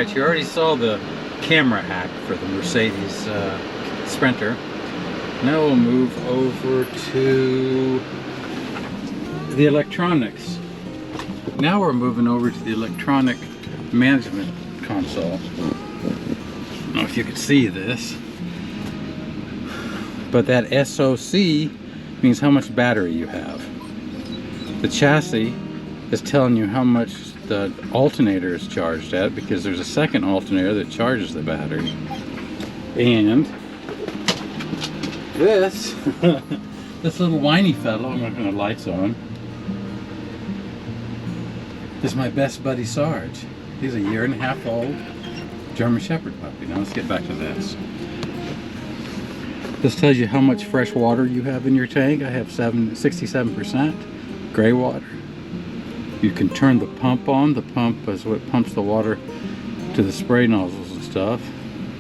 Alright, you already saw the camera hack for the Mercedes Sprinter. Now we'll move over to the electronics. Now we're moving over to the electronic management console. I don't know if you can see this, but that SOC means how much battery you have. The chassis is telling you how much the alternator is charged at, because there's a second alternator that charges the battery. And this this little whiny fellow, I'm not going to lights on, is my best buddy Sarge. He's a 1.5 year old German Shepherd puppy. Now let's get back to this. This tells you how much fresh water you have in your tank. I have 67% gray water. You can turn the pump on. The pump is what pumps the water to the spray nozzles and stuff.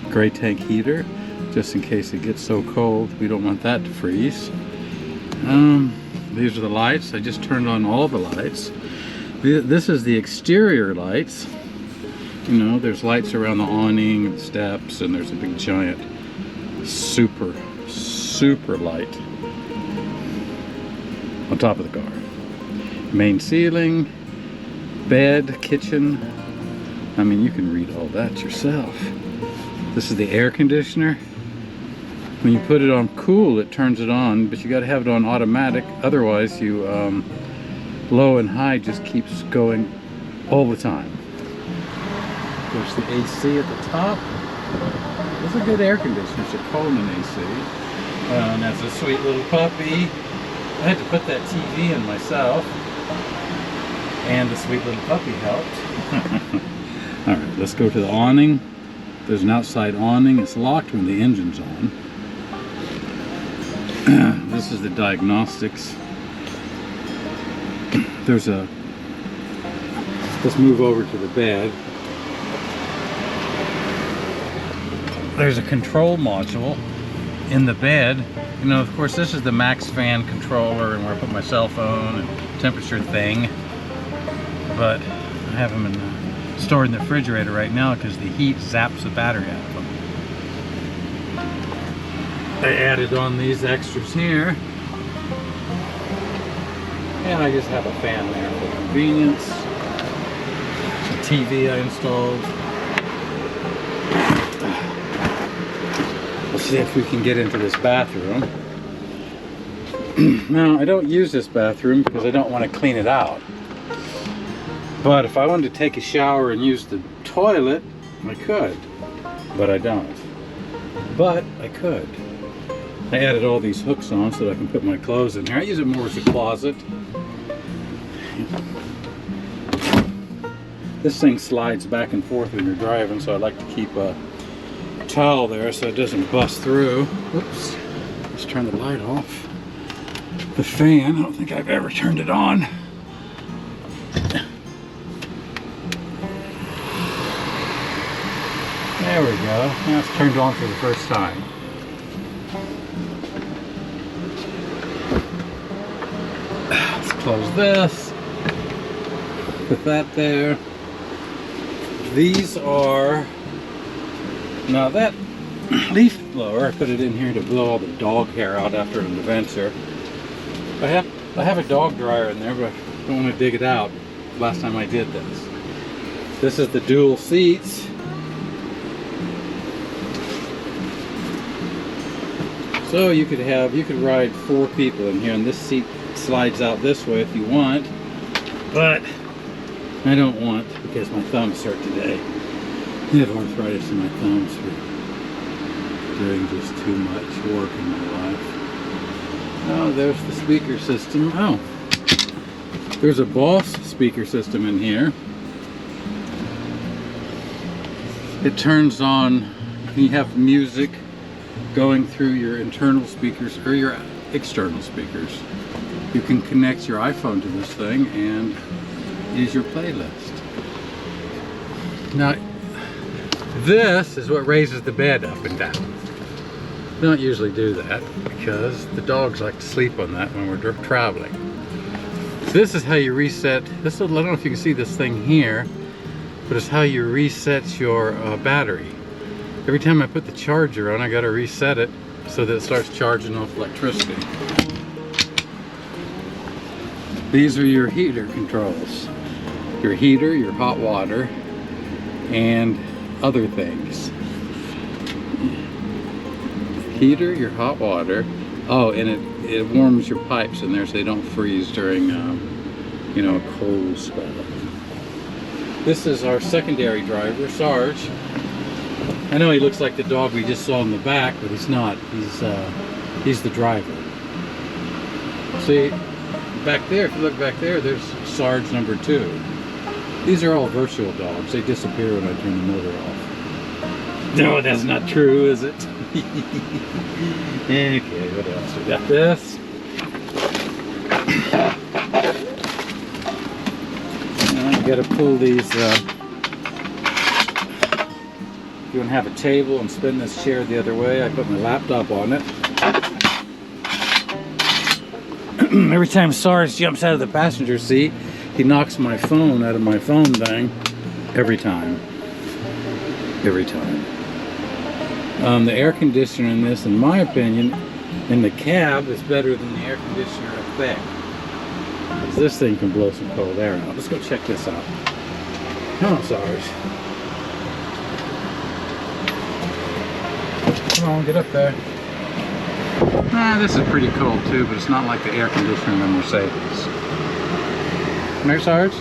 Gray tank heater, just in case it gets so cold. We don't want that to freeze. These are the lights. I just turned on all the lights. This is the exterior lights. You know, there's lights around the awning and steps, and there's a big giant super light on top of the car. Main ceiling, bed, kitchen. I mean, you can read all that yourself. This is the air conditioner. When you put it on cool, it turns it on, but you got to have it on automatic. Otherwise, you low and high just keeps going all the time. There's the AC at the top. It's a good air conditioner. It's a Coleman AC. And that's a sweet little puppy. I had to put that TV in myself. And the sweet little puppy helped. Alright, let's go to the awning. There's an outside awning. It's locked when the engine's on. This is the diagnostics. There's a... Let's move over to the bed. There's a control module in the bed. You know, of course, this is the max fan controller and where I put my cell phone and temperature thing. But I have them stored in the refrigerator right now because the heat zaps the battery out of them. I added on these extras here. And I just have a fan there for convenience. A TV I installed. Let's see if we can get into this bathroom. Now, I don't use this bathroom because I don't want to clean it out. But if I wanted to take a shower and use the toilet, I could. But I don't. But I could. I added all these hooks on so that I can put my clothes in here. I use it more as a closet. This thing slides back and forth when you're driving, so I like to keep a towel there so it doesn't bust through. Whoops. Let's turn the light off. The fan, I don't think I've ever turned it on. There we go. Now it's turned on for the first time. Let's close this. Put that there. These are... Now that leaf blower, I put it in here to blow all the dog hair out after an adventure. I have a dog dryer in there, but I don't want to dig it out last time I did this. This is the dual seats. So you could ride 4 people in here, and this seat slides out this way if you want, but I don't want, because my thumbs hurt today. I have arthritis in my thumbs for doing just too much work in my life. Oh, there's the speaker system. Oh, there's a Boss speaker system in here. It turns on, you have music going through your internal speakers or your external speakers. You can connect your iPhone to this thing and use your playlist. Now, this is what raises the bed up and down. We don't usually do that because the dogs like to sleep on that when we're traveling. This is how you reset. I don't know if you can see this thing here. but it's how you reset your battery. Every time I put the charger on, I gotta reset it so that it starts charging off electricity. These are your heater controls. Your heater, your hot water, and other things. Heater, your hot water. Oh, and it warms your pipes in there so they don't freeze during you know, a cold spell. This is our secondary driver, Sarge. I know he looks like the dog we just saw in the back, but he's not. He's the driver. See, back there, if you look back there, there's Sarge number 2. These are all virtual dogs. They disappear when I turn the motor off. No, that's not true, is it? Okay, what else? We got this. Now you gotta pull these. You want to have a table and spin this chair the other way. I put my laptop on it. Every time Sarge jumps out of the passenger seat, he knocks my phone out of my phone thing. Every time. Every time. The air conditioner in this, in my opinion, in the cab is better than the air conditioner up there. Because this thing can blow some cold air out. Let's go check this out. Come on, Sarge. Come on, get up there. This is pretty cold too, but it's not like the air conditioner in the Mercedes. Come here, Sarge.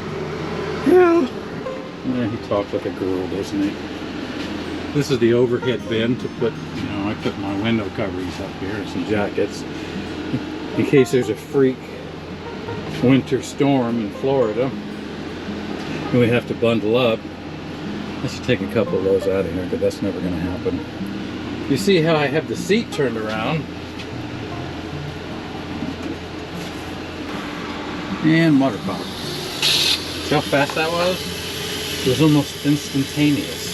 Yeah. Yeah, he talks like a girl, doesn't he? This is the overhead bin to put, you know, I put my window coverings up here and some jackets. In case there's a freak winter storm in Florida and we have to bundle up. I should take a couple of those out of here, but that's never going to happen. You see how I have the seat turned around? And water pump. See how fast that was? It was almost instantaneous.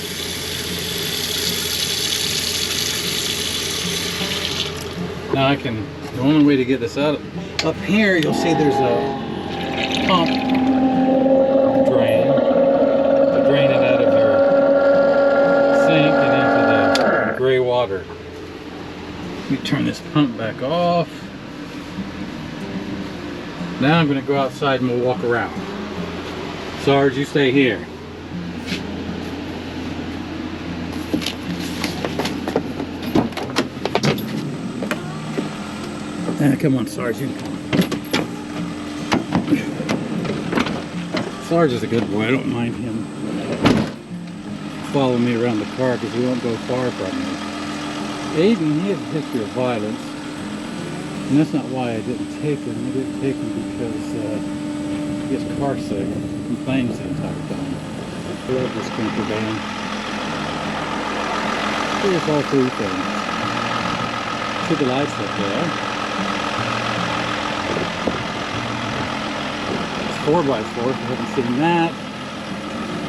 Now I can, the only way to get this out, up here you'll see there's a pump drain to drain it out of your sink and into the gray water. Let me turn this pump back off. Now I'm going to go outside and we'll walk around. Sarge, you stay here. Come on, Sarge, you can come on. Sarge is a good boy. I don't mind him following me around the car because he won't go far from me. Aiden, he has a history of violence. And that's not why I didn't take him. I didn't take him because he gets car sick and complains the entire time. I love this camper van. Here's all 3 things. See the lights up there. 4x4, if you haven't seen that.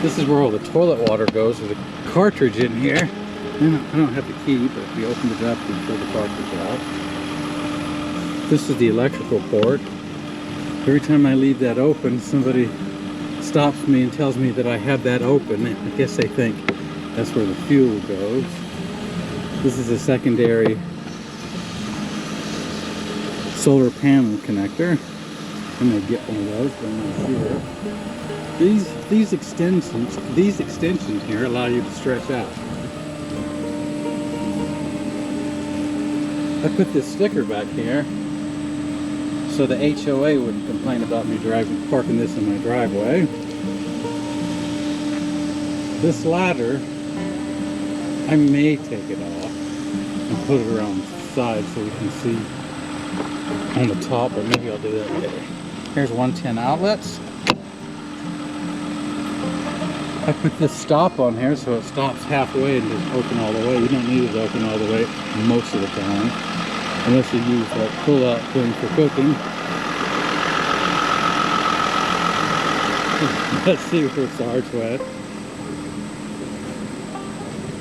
This is where all the toilet water goes. There's a cartridge in here. I don't have the key, but if you open it up, you pull the cartridge out. This is the electrical port. Every time I leave that open, somebody stops me and tells me that I have that open. I guess they think that's where the fuel goes. This is a secondary solar panel connector. I may get one of those, but I'm not sure. These extensions here allow you to stretch out. I put this sticker back here so the HOA wouldn't complain about me parking this in my driveway. This ladder, I may take it off and put it around the side so we can see on the top, or maybe I'll do that later. Here's 110 outlets. I put this stop on here so it stops halfway and just open all the way. You don't need it to open all the way most of the time, unless you use that pull-out thing for cooking. Let's see where Sarge went.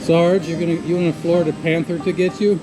Sarge, you want a Florida Panther to get you?